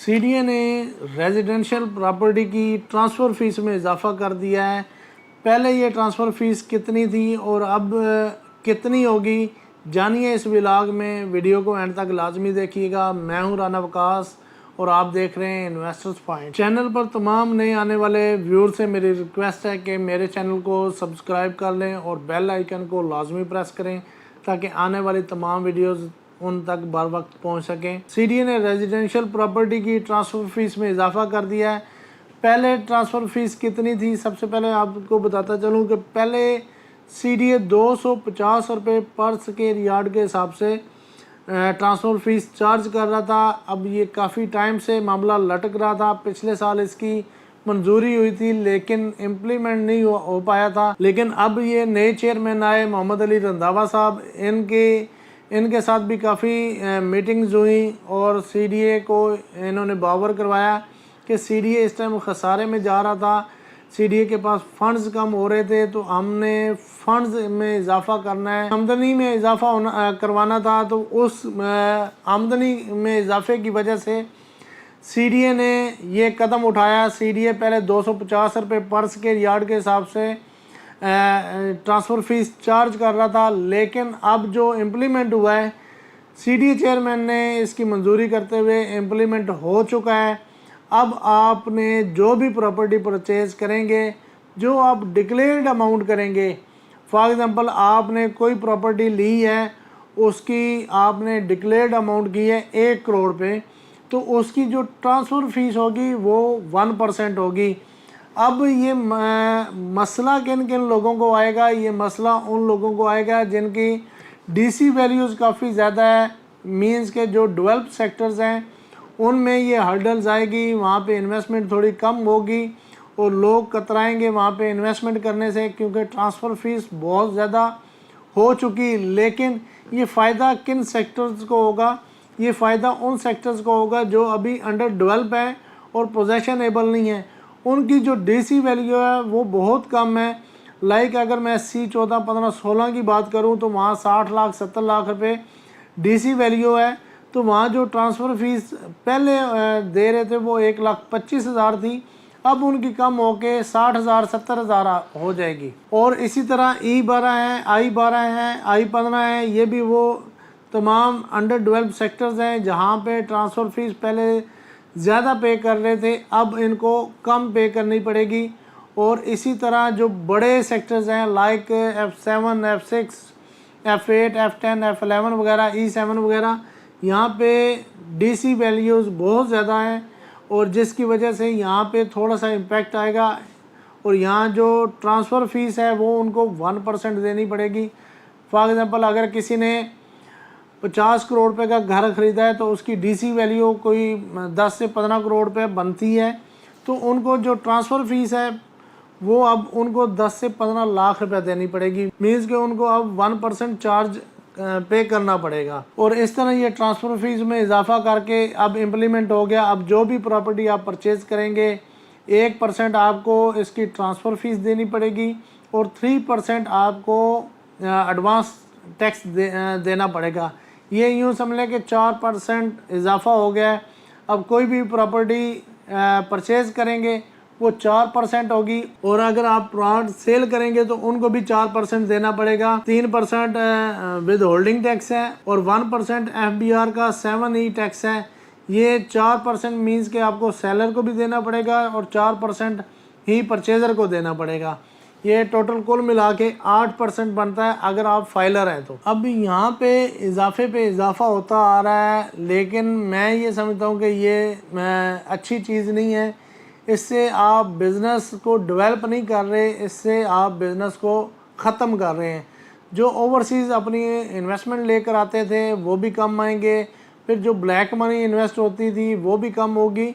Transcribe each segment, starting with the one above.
CDA ने residential property की transfer fees में इजाफ़ा कर दिया है। पहले ये ट्रांसफ़र फ़ीस कितनी थी और अब कितनी होगी, जानिए इस व्लॉग में। वीडियो को एंड तक लाजमी देखिएगा। मैं हूं राना वकास और आप देख रहे हैं इन्वेस्टर्स पॉइंट। चैनल पर तमाम नए आने वाले व्यूअर से मेरी रिक्वेस्ट है कि मेरे चैनल को सब्सक्राइब कर लें और बेल आइकन को लाजमी प्रेस करें ताकि आने वाली तमाम वीडियोज़ उन तक बर वक्त पहुँच सकें। सीडीए ने रेजिडेंशियल प्रॉपर्टी की ट्रांसफ़र फ़ीस में इजाफ़ा कर दिया है। पहले ट्रांसफ़र फ़ीस कितनी थी, सबसे पहले आपको बताता चलूँ कि पहले सीडीए 250 रुपये पर स्क्वायर यार्ड के हिसाब से ट्रांसफ़र फ़ीस चार्ज कर रहा था। अब ये काफ़ी टाइम से मामला लटक रहा था। पिछले साल इसकी मंजूरी हुई थी लेकिन इम्प्लीमेंट नहीं हो पाया था। लेकिन अब ये नए चेयरमैन आए मोहम्मद अली रंधावा साहब, इनके साथ भी काफ़ी मीटिंग्स हुई और सीडीए को इन्होंने बावर करवाया कि सीडीए इस टाइम खसारे में जा रहा था, सीडीए के पास फ़ंड्स कम हो रहे थे, तो हमने फ़ंड्स में इजाफ़ा करना है, आमदनी में इजाफ़ा करवाना था। तो उस आमदनी में इजाफे की वजह से सीडीए ने ये कदम उठाया। सीडीए पहले 250 रुपये पर स्क्वायर यार्ड के हिसाब से ट्रांसफ़र फ़ीस चार्ज कर रहा था, लेकिन अब जो इम्प्लीमेंट हुआ है, सीडीए चेयरमैन ने इसकी मंजूरी करते हुए इम्प्लीमेंट हो चुका है। अब आपने जो भी प्रॉपर्टी परचेज़ करेंगे, जो आप डिक्लेयर्ड अमाउंट करेंगे, फॉर एग्ज़ाम्पल आपने कोई प्रॉपर्टी ली है, उसकी आपने डिक्लेयर्ड अमाउंट की है 1 करोड़ पे, तो उसकी जो ट्रांसफ़र फ़ीस होगी वो 1% होगी। अब ये मसला किन किन लोगों को आएगा, ये मसला उन लोगों को आएगा जिनकी डीसी वैल्यूज़ काफ़ी ज़्यादा है, मींस के जो डेवलप्ड सेक्टर्स हैं उनमें ये हर्डल्स आएगी, वहाँ पे इन्वेस्टमेंट थोड़ी कम होगी और लोग कतराएंगे वहाँ पे इन्वेस्टमेंट करने से, क्योंकि ट्रांसफ़र फ़ीस बहुत ज़्यादा हो चुकी। लेकिन ये फ़ायदा किन सेक्टर्स को होगा? ये फ़ायदा उन सेक्टर्स को होगा जो अभी अंडर डेवलप है और पोजेशनेबल नहीं है। उनकी जो डीसी वैल्यू है वो बहुत कम है। लाइक अगर मैं C14, 15, 16 की बात करूं तो वहाँ 60 लाख 70 लाख रुपए डीसी वैल्यू है। तो वहाँ जो ट्रांसफ़र फ़ीस पहले दे रहे थे वो 1,25,000 थी, अब उनकी कम होके 60,000 70,000 हो जाएगी। और इसी तरह E12 है, I12 है, I15 है, ये भी वो तमाम अंडर डेवलप्ड सेक्टर्स हैं जहाँ पे ट्रांसफ़र फ़ीस पहले ज़्यादा पे कर रहे थे, अब इनको कम पे करनी पड़ेगी। और इसी तरह जो बड़े सेक्टर्स हैं like F7, F6, F8, F10, F11 वगैरह, E7 वगैरह, यहाँ पे डीसी वैल्यूज़ बहुत ज़्यादा हैं और जिसकी वजह से यहाँ पे थोड़ा सा इम्पैक्ट आएगा। और यहाँ जो ट्रांसफ़र फ़ीस है वो उनको 1% देनी पड़ेगी। फॉर एग्ज़ाम्पल अगर किसी ने 50 करोड़ रुपए का घर ख़रीदा है तो उसकी डीसी वैल्यू कोई 10 से 15 करोड़ रुपए बनती है, तो उनको जो ट्रांसफ़र फ़ीस है वो अब उनको 10 से 15 लाख रुपए देनी पड़ेगी। मीन्स कि उनको अब 1% चार्ज पे करना पड़ेगा। और इस तरह ये ट्रांसफ़र फ़ीस में इजाफा करके अब इम्प्लीमेंट हो गया। अब जो भी प्रॉपर्टी आप परचेज़ करेंगे 1% आपको इसकी ट्रांसफ़र फ़ीस देनी पड़ेगी और 3% आपको एडवांस टैक्स देना पड़ेगा। ये यूँ समझ लें कि 4% इजाफा हो गया है। अब कोई भी प्रॉपर्टी परचेज़ करेंगे वो 4% होगी, और अगर आप प्लॉट सेल करेंगे तो उनको भी 4% देना पड़ेगा। 3% विद होल्डिंग टैक्स है और 1% FBR का 7E टैक्स है। ये 4% मीन्स के आपको सेलर को भी देना पड़ेगा और 4% ही परचेज़र को देना पड़ेगा। ये टोटल कुल मिला के 8% बनता है अगर आप फाइलर हैं तो। अब यहाँ पे इजाफा होता आ रहा है, लेकिन मैं ये समझता हूँ कि ये अच्छी चीज़ नहीं है। इससे आप बिज़नेस को डेवलप नहीं कर रहे, इससे आप बिज़नेस को ख़त्म कर रहे हैं। जो ओवरसीज़ अपनी इन्वेस्टमेंट लेकर आते थे वो भी कम आएंगे, फिर जो ब्लैक मनी इन्वेस्ट होती थी वो भी कम होगी।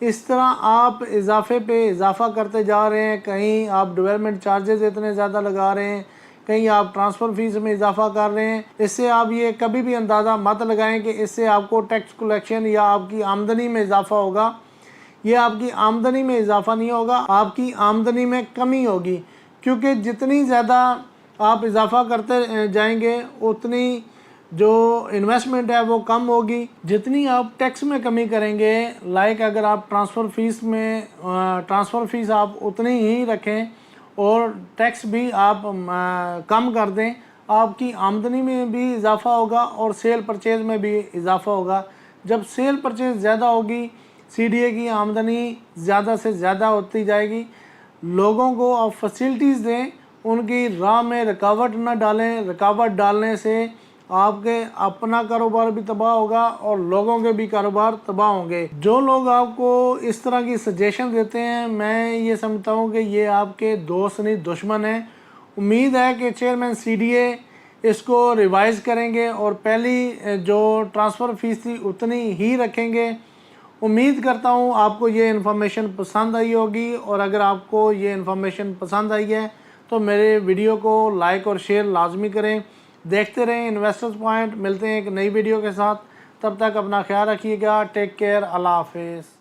इस तरह आप इजाफे पे इजाफा करते जा रहे हैं। कहीं आप डेवलपमेंट चार्जेस इतने ज़्यादा लगा रहे हैं, कहीं आप ट्रांसफ़र फ़ीस में इजाफा कर रहे हैं। इससे आप ये कभी भी अंदाज़ा मत लगाएं कि इससे आपको टैक्स कलेक्शन या आपकी आमदनी में इजाफा होगा। ये आपकी आमदनी में इजाफा नहीं होगा, आपकी आमदनी में कमी होगी, क्योंकि जितनी ज़्यादा आप इजाफा करते जाएंगे उतनी जो इन्वेस्टमेंट है वो कम होगी। जितनी आप टैक्स में कमी करेंगे, लाइक अगर आप ट्रांसफ़र फ़ीस आप उतनी ही रखें और टैक्स भी आप कम कर दें, आपकी आमदनी में भी इजाफ़ा होगा और सेल परचेज़ में भी इजाफ़ा होगा। जब सेल परचेज़ ज़्यादा होगी, सीडीए की आमदनी ज़्यादा से ज़्यादा होती जाएगी। लोगों को आप फैसिलिटीज़ दें, उनकी राह में रुकावट न डालें। रुकावट डालने से आपके अपना कारोबार भी तबाह होगा और लोगों के भी कारोबार तबाह होंगे। जो लोग आपको इस तरह की सजेशन देते हैं, मैं ये समझता हूँ कि ये आपके दोस्त नहीं दुश्मन हैं। उम्मीद है कि चेयरमैन सीडीए इसको रिवाइज़ करेंगे और पहली जो ट्रांसफ़र फ़ीस थी उतनी ही रखेंगे। उम्मीद करता हूँ आपको ये इन्फॉर्मेशन पसंद आई होगी, और अगर आपको ये इन्फॉर्मेशन पसंद आई है तो मेरे वीडियो को लाइक और शेयर लाजमी करें। देखते रहें इन्वेस्टर्स पॉइंट। मिलते हैं एक नई वीडियो के साथ, तब तक अपना ख्याल रखिएगा। टेक केयर, अल्लाह हाफिज़।